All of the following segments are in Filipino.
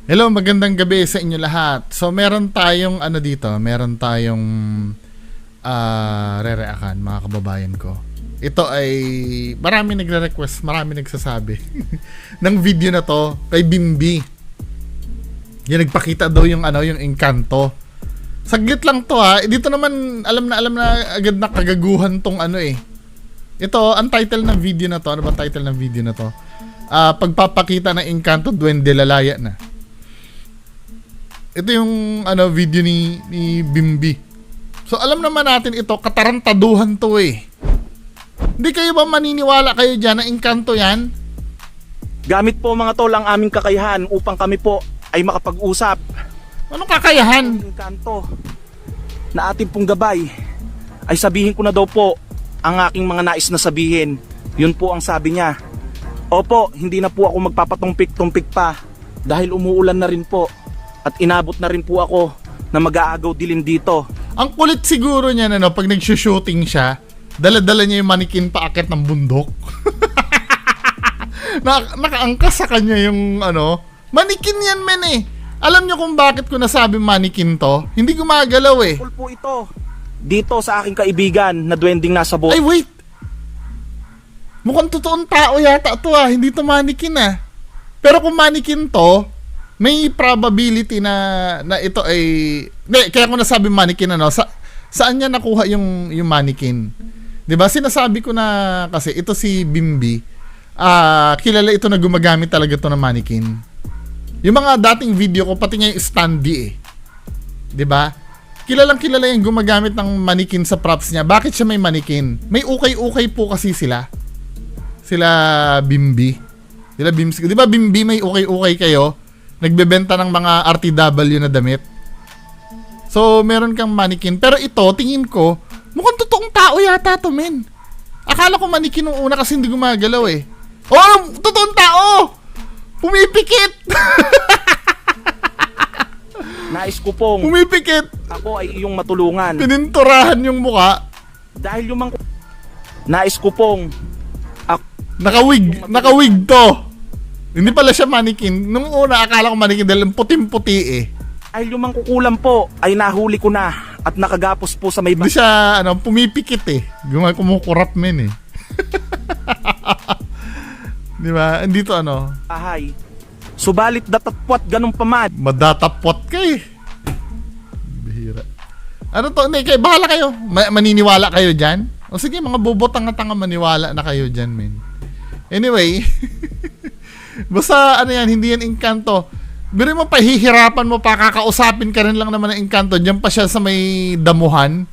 Hello, magandang gabi sa inyo lahat. So, meron tayong ano dito, meron tayong re-reakan mga kababayan ko. Ito ay marami nagre-request, marami nagsasabi ng video na to kay Bimby. Yan, nagpakita daw yung ano, yung Encanto. Saglit lang to ha. Dito naman alam na agad na kagaguhan tong ano eh. Ito, ang title ng video na to, ano ba title ng video na to? Pagpapakita ng Encanto, Duwende Lalaya na. Ito yung ano video ni Bimby. So alam naman natin ito, katarantaduhan to eh. Hindi kayo ba maniniwala kayo dyan na Encanto yan? Gamit po mga tol ang aming kakayahan upang kami po ay makapag-usap. Anong kakayahan? Encanto na ating pong gabay ay sabihin ko na daw po ang aking mga nais na sabihin. Yun po ang sabi niya. Opo, hindi na po ako magpapatumpik-tumpik pa dahil umuulan na rin po. At inabot na rin po ako na mag-aagaw dilim dito. Ang kulit siguro niya na pag nag-shooting siya, dala-dala niya yung manikin paakit ng bundok. Nakaangkas sa kanya yung ano, manikin yan men eh. Alam niyo kung bakit ko nasabi manikin to? Hindi gumagalaw eh. Cool po ito. Dito sa aking kaibigan na duwending nasa boat. Ay wait! Mukhang totoong tao yata to ah, hindi to manikin ah. Pero kung manikin to, may probability na ito ay kaya ko nasabi mannequin ano, saan niya nakuha yung mannequin? 'Di ba? Sinasabi ko na kasi ito si Bimby, kilala ito na gumagamit talaga to ng mannequin. Yung mga dating video ko pati nga yung standee eh. 'Di ba? Kilala yung gumagamit ng mannequin sa props niya. Bakit siya may mannequin? May ukay-ukay po kasi sila. Sila Bimby. Sila Bimsy. 'Di ba Bimby may ukay-ukay kayo? Nagbebenta ng mga RTW na damit. So, meron kang mannequin. Pero ito, tingin ko, mukhang totoong tao yata to, men. Akala ko mannequin nung una kasi hindi gumagalaw eh. Oh, totoong tao! Pumipikit! Nais ko pong Pumipikit! ako ay iyong matulungan. Pininturahan yung muka. Dahil yung nais ko pong Nakawig to. Hindi pala siya mannequin. Nung una, akala ko mannequin dahil puting-puti eh. Dahil yung mangkukulam po ay nahuli ko na at nakagapos po sa may Hindi siya, pumipikit eh. Kumukurap men eh. Di ba? Dito bahay. Subalit datatpot ganun pa man. Madatapot ka eh. Bihira. Ano to? Hindi, kayo, bahala kayo. Maniniwala kayo dyan? O sige, mga bobot tanga-tanga maniwala na kayo dyan, men. Anyway, basta yan, hindi yan Encanto. Biro mo pa, hihirapan mo pa, kakausapin ka rin lang naman ng Encanto. Diyan pa siya sa may damuhan.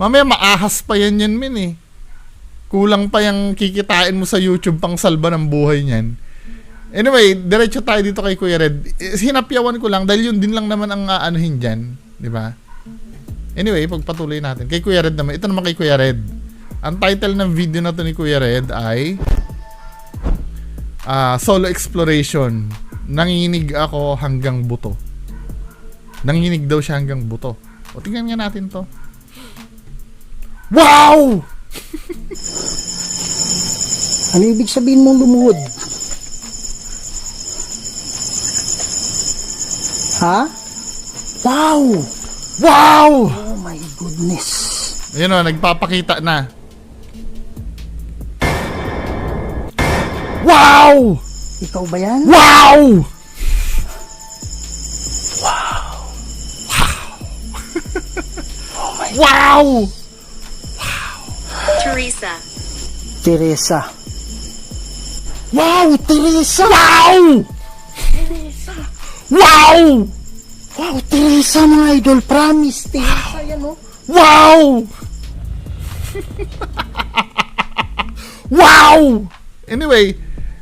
Mamaya maahas pa yan men eh. Kulang pa yung kikitain mo sa YouTube pang salba ng buhay niyan. Anyway, diretso tayo dito kay Kuya Red. Hinapyawan ko lang dahil yun din lang naman ang anuhin dyan. Diba? Anyway, pagpatuloy natin. Kay Kuya Red naman. Ito naman kay Kuya Red. Ang title ng video na to ni Kuya Red ay Solo Exploration. Nanginginig ako hanggang buto. Nanginginig daw siya hanggang buto. O tingnan nga natin to. Wow! Ano ibig sabihin mong lumuhod? Ha? Wow! Wow! Oh my goodness. Ayun o, nagpapakita na. Wow! Ikaw ba yan? Wow! Wow! Oh my Wow! Teresa. Teresa. Wow! Teresa! Wow! Teresa. Wow! Wow, Teresa mga idol. Promise, Teresa yan oh. Wow! Wow! Anyway,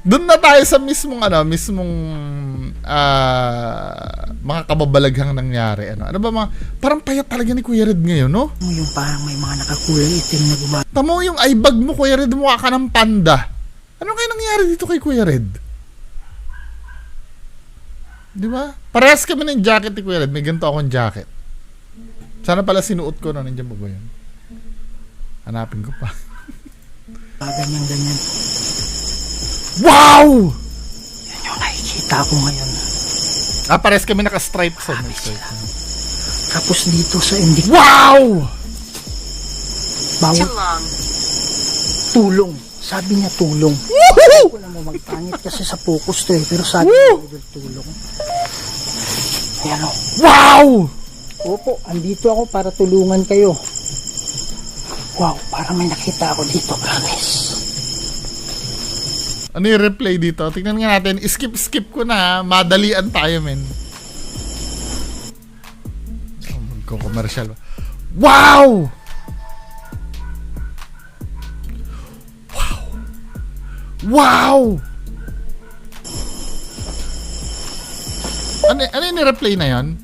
doon na tayo sa mismong mga kababalaghang nangyari. Ano ba parang payat talaga ni Kuya Red ngayon, no? Yung parang may mga nakakulay itim na gumagawa. Tamo yung eyebag mo, Kuya Red, mukha ka ng panda. Ano kaya nangyari dito kay Kuya Red? Di ba? Parehas kami ng jacket ni Kuya Red. May ganito akong jacket. Sana pala sinuot ko, no? Nandiyan ba ba yun? Hanapin ko pa. Ganyan. Wow! Yan yung nakikita ko ngayon. Pares kami naka-stripe. So, may stripe. Tapos dito sa hindi Wow! bawat tulong. Sabi niya tulong. Woohoo! Ako na mo magpangit kasi sa focus to eh. Pero sabi niya idol tulong. Ayan o. Wow! Opo, andito ako para tulungan kayo. Wow, parang may nakita ako dito, promise. Ano yung replay dito? Tingnan nga natin. Skip ko na. Madalian tayo, men. Oh, magko-commercial. Wow! Wow! Wow! Ano yung replay na yon?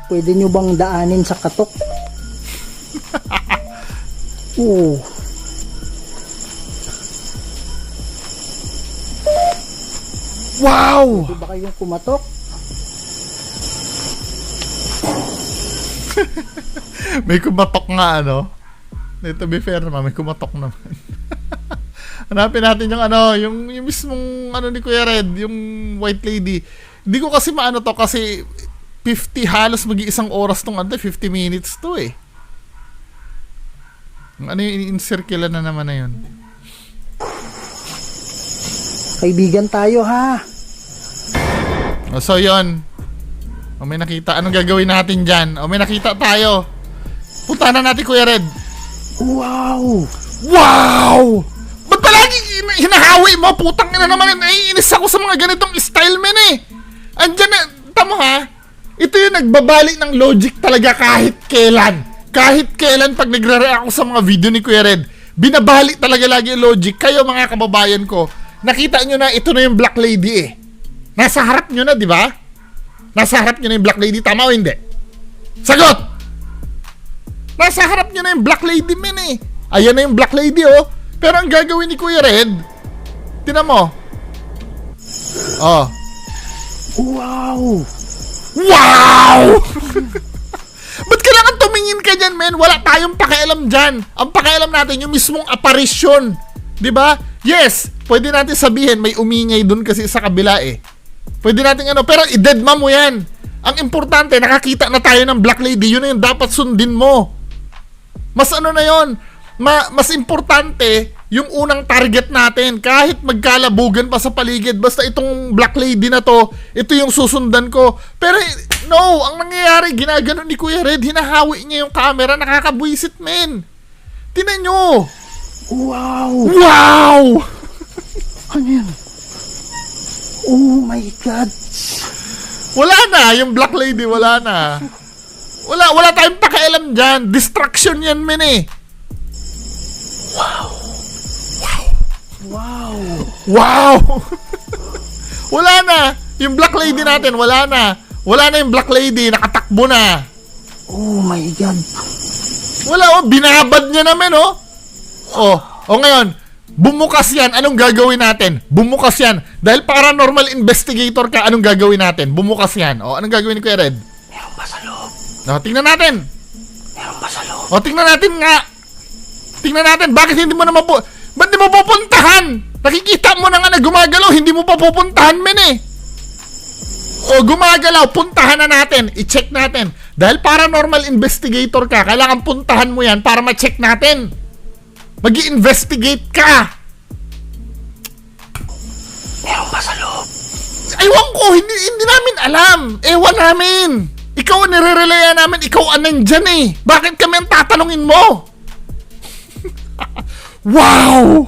Pwede nyo bang daanin sa katok? Oo. Wow! Pwede ba kayong kumatok? May kumatok nga, ano? To be fair naman, may kumatok naman. Hanapin natin yung ano, yung mismong ano ni Kuya Red, yung white lady. Hindi ko kasi maano to kasi 50 halos mag-iisang oras tong ano, 50 minutes to eh. Ano yung in-circle na naman na yun? Kaibigan tayo ha. So yun. O may nakita. Anong gagawin natin dyan? O may nakita tayo. Punta na natin Kuya Red. Wow! Wow! Ba't palagi hinahawi mo? Putang ina naman. Naiinis ako sa mga ganitong style, men eh. Andyan na. Tama ha? Ito yung nagbabalik ng logic talaga kahit kailan. Kahit kailan pag nagre-react ako sa mga video ni Kuya Red, binabalik talaga lagi yung logic. Kayo mga kababayan ko, nakita nyo na ito na yung Black Lady eh. Nasa harap nyo na, di ba? Nasa harap nyo na yung Black Lady. Tama o hindi? Sagot! Nasa harap nyo na yung Black Lady, men eh. Ayan na yung Black Lady, oh. Pero ang gagawin ni Kuya Red, tinan mo. Oh. Wow! Wow! Ba't kailangan tumingin ka dyan, men? Wala tayong pakialam dyan. Ang pakialam natin, yung mismong apparition. Diba? Yes, pwede natin sabihin, may umingay dun kasi sa kabila eh. Pwede natin ano, pero i-deadma mo yan. Ang importante, nakakita na tayo ng Black Lady, yun na yung dapat sundin mo. Mas ano na yun, mas importante yung unang target natin. Kahit magkalabugan pa sa paligid, basta itong Black Lady na to, ito yung susundan ko. Pero no, ang nangyayari, ginaganon ni Kuya Red, hinahawi niya yung camera, nakakabwisit, men. Tinan nyo. Wow! Wow! Ano yan? Oh my God! Wala na, yung Black Lady, wala na. Wala tayong pakialam dyan. Distraction yan, men eh. Wow! Wow! Wala na. Yung Black Lady natin, wala na. Wala na yung Black Lady, nakatakbo na. Oh my God! Wala, oh, binabad niya naman, oh. Oh, ngayon, bumukas yan. Anong gagawin natin? Bumukas yan. Dahil paranormal investigator ka, anong gagawin natin? Bumukas yan. Oh, anong gagawin ni Kuya Red? Meron pa sa loob! Oh, tingnan natin. Meron pa sa loob! Oh, tingnan natin nga. Tingnan natin, bakit hindi mo naman ba't di mo pupuntahan? Nakikita mo na nga na gumagalaw, hindi mo pa pupuntahan, men eh. O, gumagalaw, puntahan na natin. I-check natin. Dahil paranormal investigator ka, kailangan puntahan mo yan para ma-check natin. Mag-i-investigate ka. Meron pa sa loob! Ewan ko, hindi namin alam. Ewan namin. Ikaw ang nire-relayan namin, ikaw ang nandyan eh. Bakit kami ang tatanungin mo? Wow!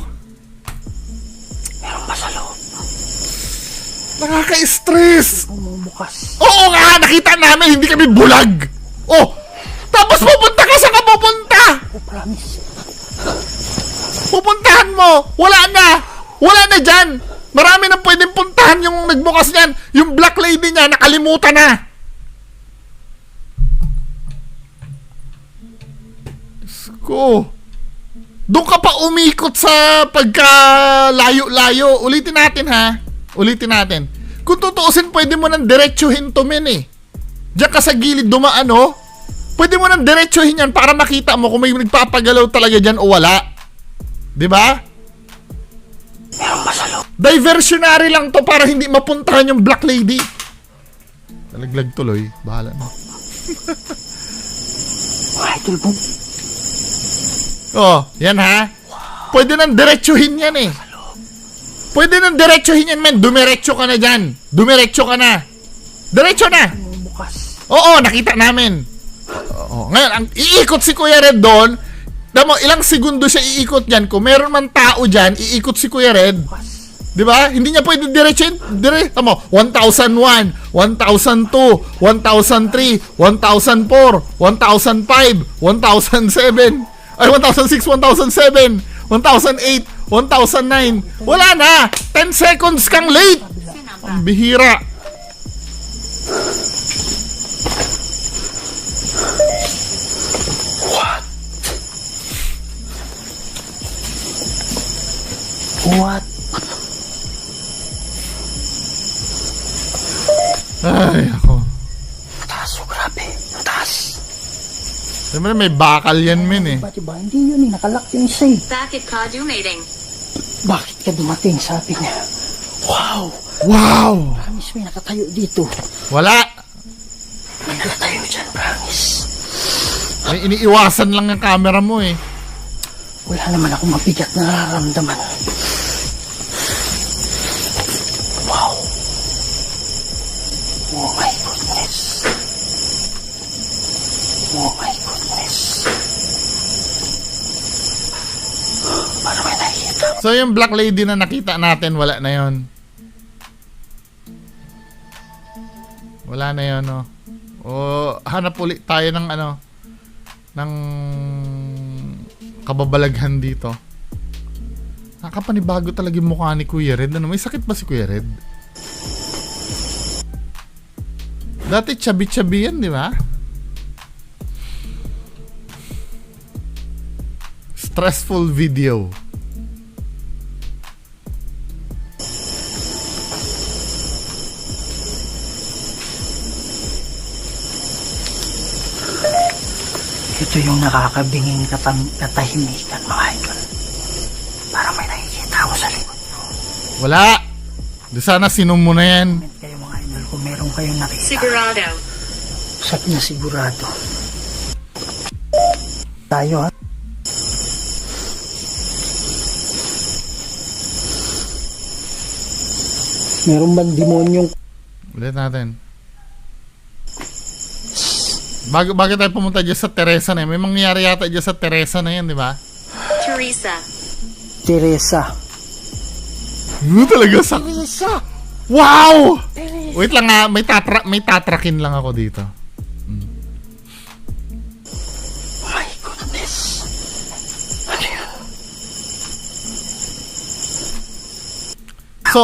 Meron pa sa loob! Nakaka-stress. Bumubukas! Oo nga, nakita namin, hindi kami bulag. Oh, tapos pupunta ka sa kapupunta. Oh, promise! Pupuntahan mo. Wala na dyan. Marami na pwedeng puntahan yung nagbukas niyan. Yung Black Lady niya, nakalimutan na. Diyos ko. Doon ka pa umikot sa pagka-layo-layo. Ulitin natin ha. Ulitin natin. Kung tutuusin, pwede mo nang diretsuhin to, men eh. Diyan ka sa gilid dumaan, oh. Pwede mo nang diretsuhin yan para makita mo kung may nagpapagalaw talaga dyan o wala. Diba? Meron pa sa loob! Diversionary lang to para hindi mapuntahan yung Black Lady. Talaglag tuloy. Bahala na. Mga idol po. Oh, yan ha. Pwede nang diretsuhin yan eh. Pwede nang diretsuhin yan, men. Dumiretso ka na dyan. Dumiretso ka na. Diretso na. Bukas. Oo, nakita namin. Oo. Ngayon, ang iikot si Kuya Red doon. Damo, ilang segundo siya iikot yan. Kung meron man tao dyan, iikot si Kuya Red. Di ba? Hindi niya pwede diretsuhin. Tamo, 1001, 1002, 1003, 1004, 1005, 1007. Ay, 1006, 1007, 1008, 1009. Wala na! 10 seconds kang late! Ang bihira. What? Ay, ako. Taas, oh, grabe. Taas. Siyempre, may bakal yan, men eh. Ba't ba? Hindi yun eh. Nakalak yung isa eh. Back at Kadu mating. Bakit ka dumating? Sabi niya. Wow! Wow! Promise may nakatayo dito. Wala! May nakatayo dyan, promise. May iniiwasan lang ang camera mo eh. Wala naman akong mabigat na nararamdaman. Wow! Oh my goodness. Oh my goodness. Paano may nakikita? So yung Black Lady na nakita natin, wala na yon. Wala na yon, no. O hanap ulit tayo ng ano, ng kababalaghan dito. Nakapanibago talaga yung mukha ni Kuya Red. Ano, may sakit ba si Kuya Red? Dati chubby-chubby yan, di ba? Stressful video. Ito yung nakakabinging katahimikan, mga idol. Para may nakikita ako sa likod ko. Wala! Di sana sinom mo na yan. Comment kayo, mga idol, kung meron kayong nakita. Sigurado. Sabi na sigurado. Tayo, ha? Meron bang demonyong Ulit natin. Bakit tayo pumunta dyan sa Teresa na yan? May mangyayari yata dyan sa Teresa na yan, di ba? Teresa. Teresa? Talaga sa Teresa! Wow! Wait lang nga, may tatrakin lang ako dito. Oh my goodness. Ano yun? So,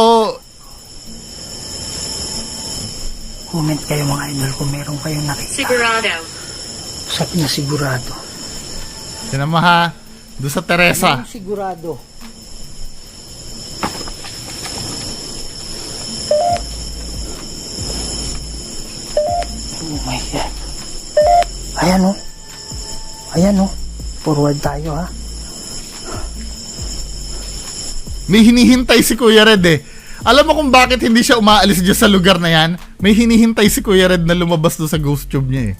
Comment kayo, mga idol, kung meron kayong nakita. Sigurado. Sabi na sigurado. tinan mo ha, doon sa Teresa. Anong sigurado? Oh my God. Ayan o. Ayan o. Forward tayo, ha. May hinihintay si Kuya Red eh. Alam mo kung bakit hindi siya umaalis dyan sa lugar na yan? May hinihintay si Kuya Red na lumabas doon sa ghost tube niya eh.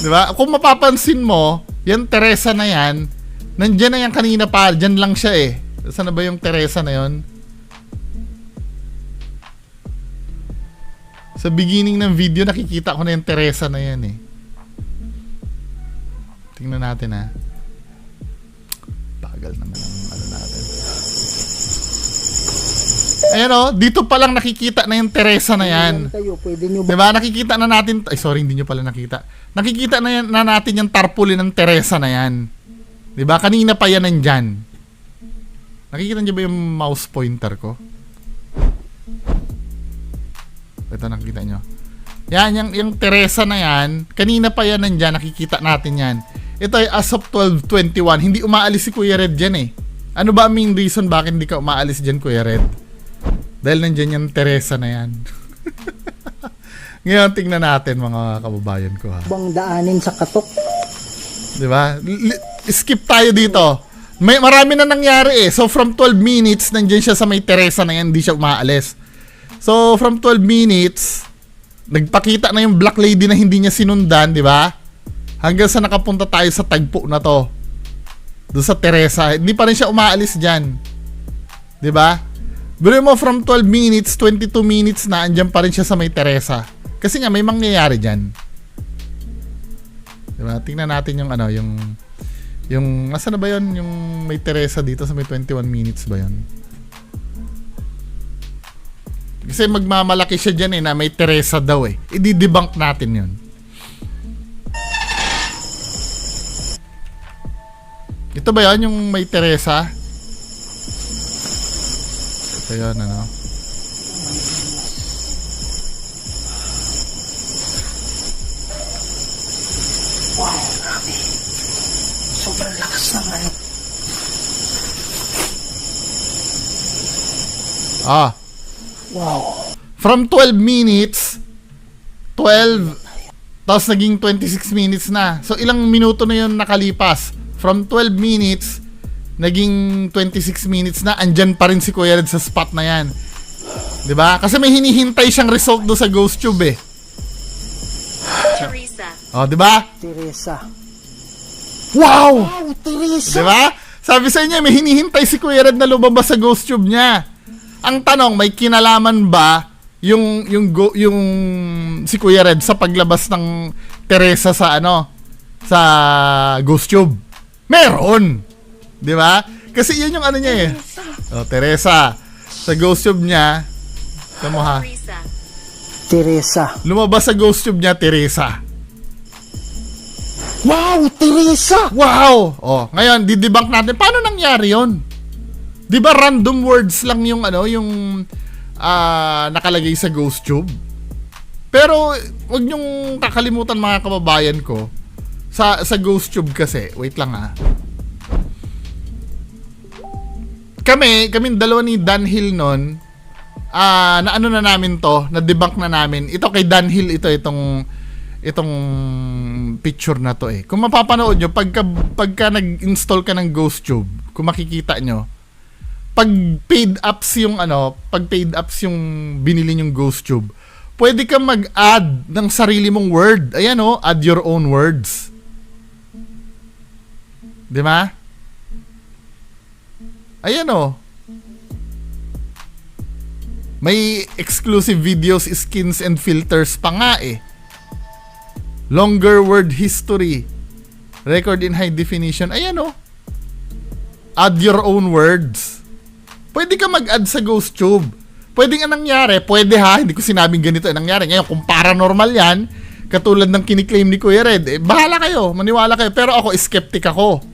Diba? Kung mapapansin mo, yan Teresa na yan, nandyan na yan kanina pa, dyan lang siya eh. Saan na ba yung Teresa na yon? Sa beginning ng video, nakikita ko na yung Teresa na yan eh. Tingnan natin ha. Bagal naman ang ano natin. Ayan o, dito pa lang nakikita na yung Teresa na yan. Kayo, pwede nyo ba? Diba? Nakikita na natin, ay sorry, hindi nyo pala nakita. Nakikita na natin yung tarpaulin ng Teresa na yan. Diba? Kanina pa yan nandyan. Nakikita nyo ba yung mouse pointer ko? Ito, nakikita nyo. Yan, yung Teresa na yan, kanina pa yan nandyan, nakikita natin yan. Ito ay as of 12:21, hindi umaalis si Kuya Red dyan eh. Ano ba ang main reason bakit hindi ka umaalis dyan, Kuya Red? Dahil nandyan yung Teresa na yan. Ngayon, tingnan natin mga kababayan ko ha. Bang daanin sa katok? Diba? Skip tayo dito. Marami na nangyari eh. So from 12 minutes, nandiyan siya sa may Teresa na yan, hindi siya umaalis. So from 12 minutes, nagpakita na yung black lady na hindi niya sinundan, di ba? Hanggang sa nakapunta tayo sa tagpo na to. Doon sa Teresa. Hindi pa rin siya umaalis dyan. Di ba? Pero mo from 12 minutes, 22 minutes na, andyan pa rin siya sa may Teresa. Kasi nga, may mangyayari dyan. Di ba? Tingnan natin yung ano, yung, nasa na ba yun? Yung may Teresa dito sa may 21 minutes ba yun? Kasi magmamalaki siya dyan eh, na may Teresa daw eh. I-debunk natin yun. Ito ba yun, yung may Teresa? Ito yun, ano? Wow, grabe. Sobrang lakas ng ano. Ah. Wow. From 12 minutes, 12, tapos naging 26 minutes na. So, ilang minuto na yun nakalipas? From 12 minutes, naging 26 minutes na, andyan pa rin si Kuya Red sa spot na yan. 'Di ba? Kasi may hinihintay siyang result do sa Ghost Tube eh. Teresa. Oh, 'di ba? Teresa. Wow! Wow, Teresa. 'Di ba? Sabi sa inyo, may hinihintay si Kuya Red na lumabas sa Ghost Tube niya. Ang tanong, may kinalaman ba yung si Kuya Red sa paglabas ng Teresa sa ano, sa Ghost Tube? Meron. 'Di ba? Kasi 'yun yung ano niya eh. Oh, Teresa. Sa Ghost Tube niya, tamo ha. Teresa. Teresa. Lumabas sa Ghost Tube niya, Teresa. Wow, Teresa. Wow! Oh, ngayon didebunk natin paano nangyari 'yon. 'Di ba random words lang yung ano, yung nakalagay sa Ghost Tube. Pero wag niyong kakalimutan mga kababayan ko, sa Ghost Tube kasi, wait lang ah. Kaming dalawa ni Dan Hill noon, na ano na namin to, na debunk na namin. Ito kay Dan Hill itong picture na to eh. Kung mapapanood nyo, pagka nag-install ka ng Ghost Tube, kung makikita nyo, pag paid apps yung binili nyong Ghost Tube, pwede ka mag-add ng sarili mong word. Ayan oh, add your own words. Di ba? Ayan oh. May exclusive videos, skins, and filters pa nga eh. Longer word history. Record in high definition. Ayan oh. Add your own words. Pwede ka mag-add sa Ghost Tube. Pwede nga nangyari. Pwede ha. Hindi ko sinabing ganito ang nangyari. Ngayon, kung paranormal yan, katulad ng kiniklaim ni Kuya Red, bahala kayo. Maniwala kayo. Pero ako, skeptic ako.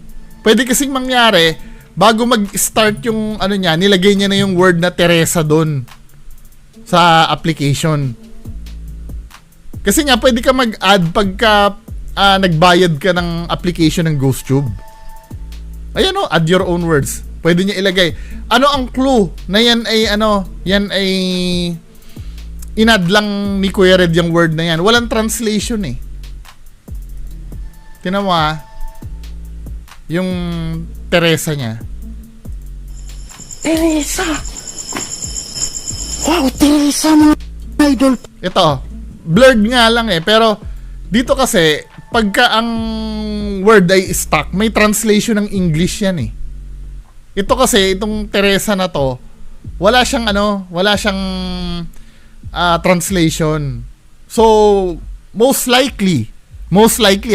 Pwede kasing mangyari, bago mag-start yung ano niya, nilagay niya na yung word na Teresa doon sa application. Kasi nga, pwede ka mag-add pagka nagbayad ka ng application ng Ghost Tube. Ayan o, add your own words. Pwede niya ilagay. Ano ang clue na yan ay inad lang ni Kuya Red yung word na yan. Walang translation eh. Tingnan mo ha. Yung Teresa niya. Teresa. Wow, Teresa mga idol. Ito, blurred nga lang eh. Pero dito kasi, pagka ang word ay stuck, may translation ng English yan eh. Ito kasi, itong Teresa na to, wala siyang translation. So, most likely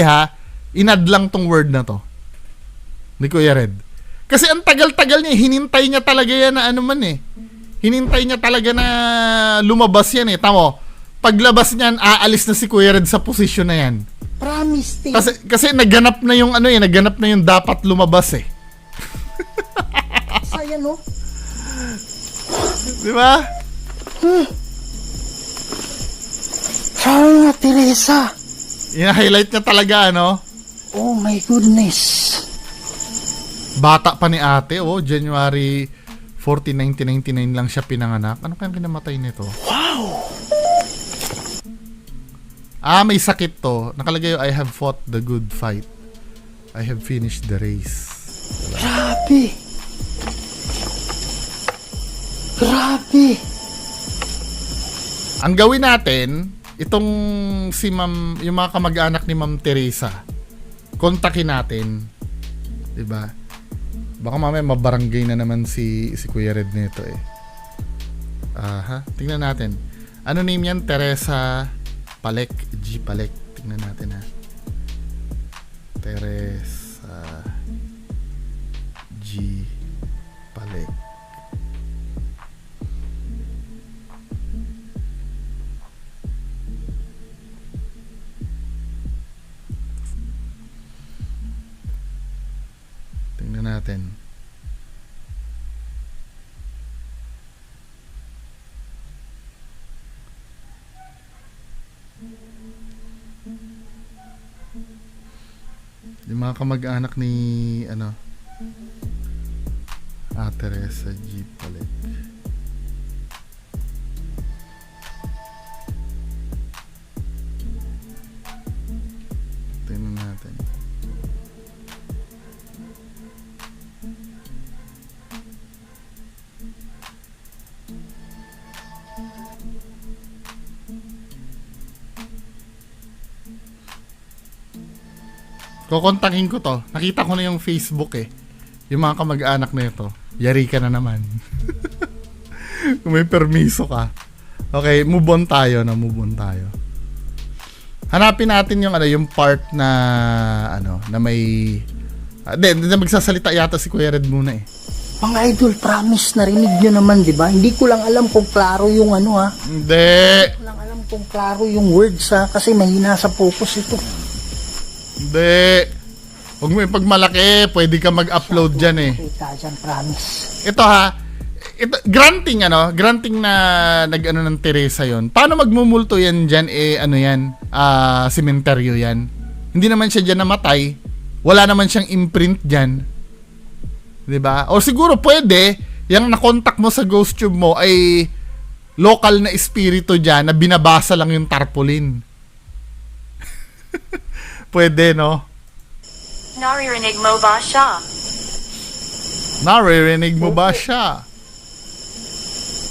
ha, inad lang tong word na to ni Kuya Red. Kasi ang tagal-tagal niya, hinintay niya talaga yan na ano man eh. Hinintay niya talaga na lumabas yan eh. Tamo, paglabas niyan, aalis na si Kuya Red sa posisyon na yan. Promise, Kasi naganap na yung naganap na yung dapat lumabas eh. Saya no? Di ba? Sabi nga, Teresa. Ina-highlight niya talaga, ano? Oh my goodness. Bata pa ni ate, January 14, 1999 lang siya pinanganak. Ano kayang kinamatay nito? Wow. May sakit to. Nakalagay, I have fought the good fight. I have finished the race. Grabe. Grabe. Ang gawin natin, itong si Ma'am, yung mga kamag-anak ni Ma'am Teresa, kontakin natin. 'Di ba? Baka mamaya mabarangay na naman si Kuya Red nito eh. Aha, tingnan natin. Ano name yan? Teresa Palek, G Palek. Tingnan natin ha. Teresa G Palek. Tingnan natin. Yung mga kamag-anak ni ano, Teresa G. Palek. Tingnan natin. Kukontakin ko to. Nakita ko na yung Facebook eh. Yung mga kamag-anak na ito. Yari ka na naman. Kung may permiso ka. Okay, move on tayo na. Move on tayo. Hanapin natin yung ano, yung part na ano, na may hindi na magsasalita yata si Kuya Red muna eh. Mga idol, promise, narinig nyo naman, di ba? Hindi ko lang alam kung klaro yung ano, ha? Hindi. Hindi ko lang alam kung klaro yung words, ha? Kasi mahina sa focus ito. Hindi. Huwag mo ipagmalaki. Pwede ka mag-upload dyan eh. Kita dyan, promise. Ito ha. Ito, granting na nag-ano ng Teresa yon. Paano magmumulto yan dyan eh, ano yan? Sementeryo yan. Hindi naman siya dyan namatay. Wala naman siyang imprint dyan. Diba? O siguro pwede, yung nakontak mo sa ghost tube mo ay local na espiritu dyan na binabasa lang yung tarpaulin. Pwede, no? Naririnig mo ba siya? Naririnig mo ba siya?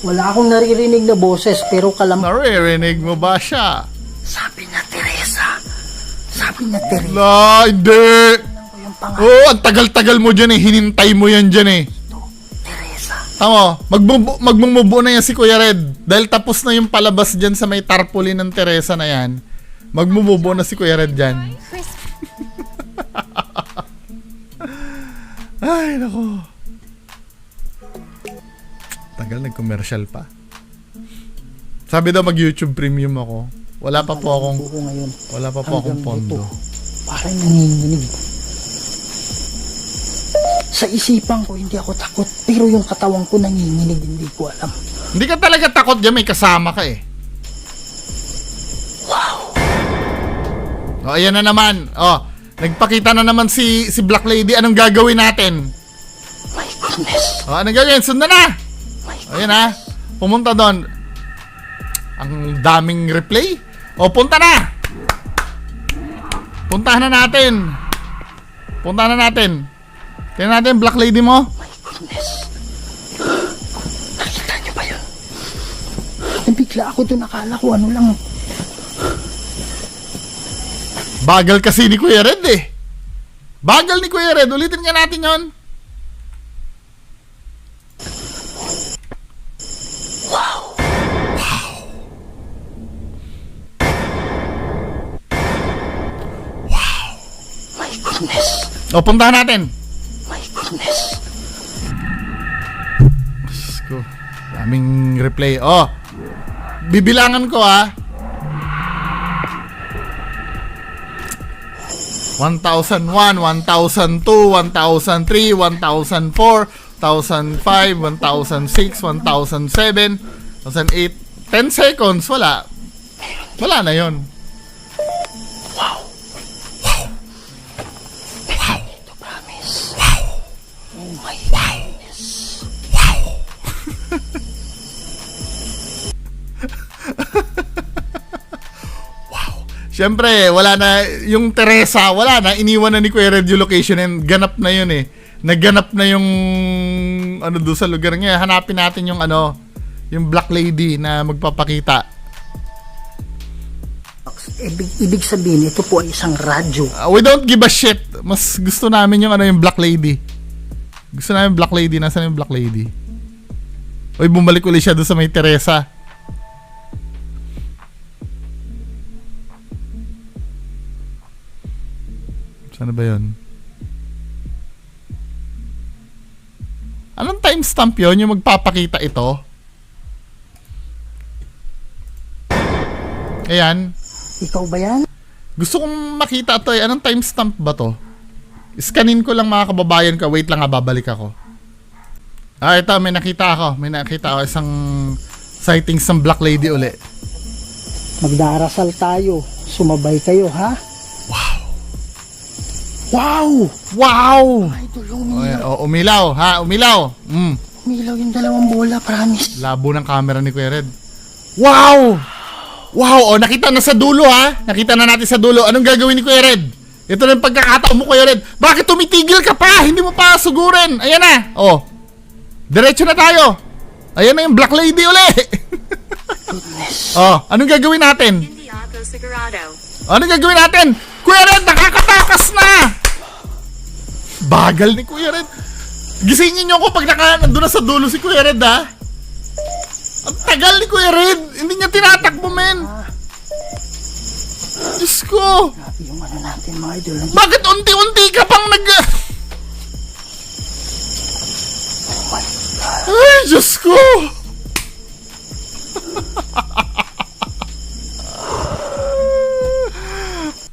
Wala akong naririnig na boses, pero Naririnig mo ba siya? sabi na Teresa. Sabi na Teresa. La, hindi! Ko yung pangalan Oo, ang tagal-tagal mo dyan eh. Hinintay mo yan dyan eh. to, Teresa. Tama, magmumubo na yan si Kuya Red. Dahil tapos na yung palabas dyan sa may tarpaulin ng Teresa na yan. Magmumubo na si Kuya Red dyan. Ay, nako. Tagal, nag-commercial pa. Sabi daw mag-YouTube premium ako. Wala pa po akong Buko ngayon. akong pondo. Parang nanginginig. Sa isipan ko, hindi ako takot. Pero yung katawan ko nanginginig, hindi ko alam. Hindi ka talaga takot dyan, may kasama ka eh. Wow! O, ayan na naman. O, nagpakita na naman si Black Lady. Anong gagawin natin? My goodness. O, anong gagawin? Sundan na! My O, ayan ha. Pumunta doon. Ang daming replay. O, punta na! Puntahan na natin. Puntahan na natin. Tingnan natin, Black Lady mo. My goodness. Nakita niyo ba yun? Nabigla ako doon. Akala ko ano lang. Bagal kasi ni Kuya Red eh. Bagal ni Kuya Red. Ulitin nga natin yon. My goodness. O, puntahan natin. My goodness. Diyos ko. Daming replay. O, bibilangan ko ha. 1001, 1002, 1003, 1004, 1005, 1006, 1007, 1008. 10 seconds, wala. Wala na yon. Ito, promise. Wow. Oh my goodness. Siyempre, wala na, yung Teresa, wala na, iniwan na ni Kuya Red yung location and ganap na yun eh. Naganap na yung ano doon sa lugar niya. Hanapin natin yung ano, yung Black Lady na magpapakita. Ibig sabihin, ito po ay isang radyo. We don't give a shit. Mas gusto namin yung ano, yung Black Lady. Gusto namin Black Lady. Nasaan yung Black Lady? Uy, bumalik ulit siya doon sa may Teresa. Saan ba yun? Anong timestamp yun? Yung magpapakita ito? Ayan. Ikaw ba yan? Gusto kong makita to eh. Anong timestamp ba to? Scanin ko lang mga kababayan ka. Wait lang, babalik ako. Ito, may nakita ako. May nakita ako isang sightings ng Black Lady uli. Magdarasal tayo. Sumabay kayo, ha? Wow! Wow! Wow! Idol, umilaw. Umilaw, ha? Umilaw! Umilaw yung dalawang bola, promise. Labo ng camera ni Kuya Red. Wow! Wow! Nakita na sa dulo, ha? Nakita na natin sa dulo. Anong gagawin ni Kuya Red? Ito na yung pagkakataon mo, Kuya Red. Bakit tumitigil ka pa? Hindi mo pa sugurin. Ayan na. Diretso na tayo. Ayan na yung Black Lady uli. Goodness. Anong gagawin natin? Indiaco Sigurado. Anong gagawin natin? Kuya Red, nakakatakas na! Bagal ni Kuya Red. Gisingin niyo ako pag nandun na sa dulo si Kuya Red, ha? Ang tagal ni Kuya Red. Hindi niya tinatakbo, men. Diyos ko. Grabe yung ano natin, mga idol. Bakit unti-unti ka pang Ay, Diyos ko.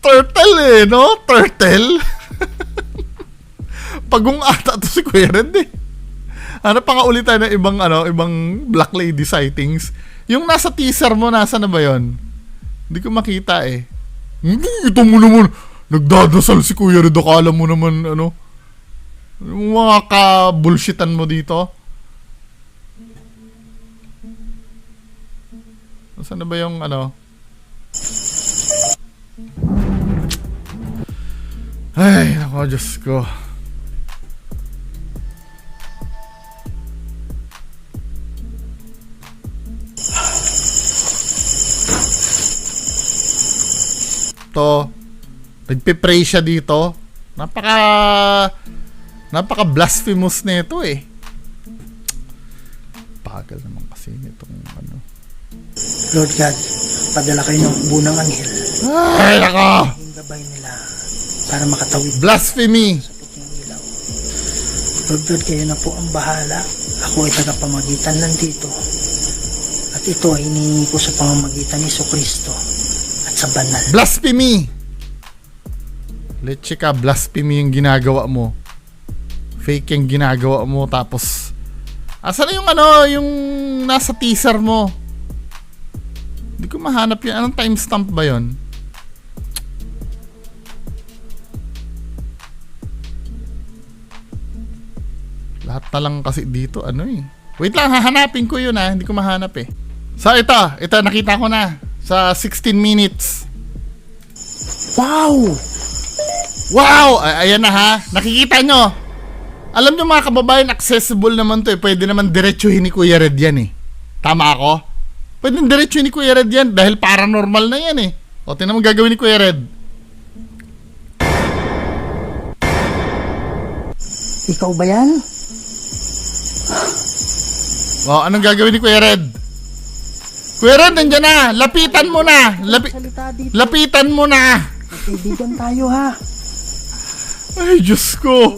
Turtle eh, no? Turtle. Pagong ata to si Kuya Red eh. Ano pa nga ulit tayo ng ibang Black Lady sightings? Yung nasa teaser mo, nasa na ba yun? Hindi ko makita eh. Hindi, ito mo naman. Nagdadasal si Kuya Red. Akala mo naman, yung mga ka-bullshitan mo dito. Saan na ba yung Ay, nako, Diyos ko. Nagpe-pray siya dito. Napaka-blasphemous na ito eh. Bagal naman kasi nitong Lord God, padala kayo ng bunang anghel. Ay, nako! Yung gabay nila para makatawid Blasphemy! sa puting ilaw. Lord God, kayo na po ang bahala. Ako ay tagapamagitan lang dito. At ito ay hinihingi ko sa pamamagitan ni Kristo at sa banal. Blasphemy! Leche ka, blasphemy yung ginagawa mo. Fake yung ginagawa mo, tapos asan na yung yung nasa teaser mo? Hindi ko mahanap yun. Anong timestamp ba yun? Lahat na lang kasi dito, Wait lang, hahanapin ko yun hindi ko mahanap eh. So ito, nakita ko na. Sa 16 minutes. Wow! Wow! Ayan na ha. Nakikita nyo. Alam nyo mga kababayan, accessible naman to eh. Pwede naman diretsuhin ni Kuya Red yan eh. Tama ako? Pwede diretsuhin ni Kuya Red yan dahil paranormal na yan eh. O, tingnan mo gagawin ni Kuya Red. Ikaw ba yan? O, anong gagawin ni Kuya Red? Kuya Red, nandiyan na. Lapitan mo na. Salita dito. Lapitan mo na. Kaibigan tayo, ha? Ay, Diyos ko.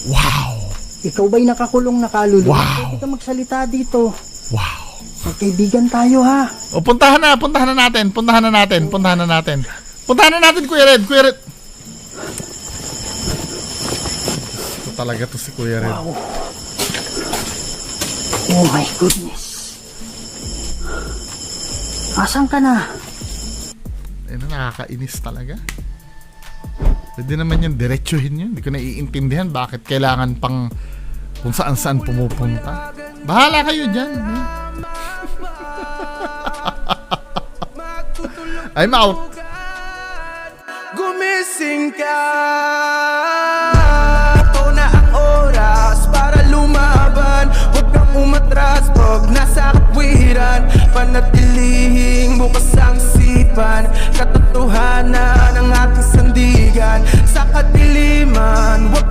Wow. Ikaw ba'y nakakulong na kaluluwa? Wow. Pwede ka magsalita dito. Wow. Magkaibigan tayo, ha? O, puntahan na natin. Puntahan na natin, Kuya Red. Ito talaga to si Kuya Red. Wow. Oh my goodness. Asan ka na? Nakakainis talaga. Pwede naman yung diretsuhin yun. Hindi ko naiintindihan bakit kailangan pang kung saan-saan pumupunta. Bahala kayo dyan. I'm out. Gumising ka. Ito na sandigan, katotohanan ang ating sandigan. Sa kadiliman, huwag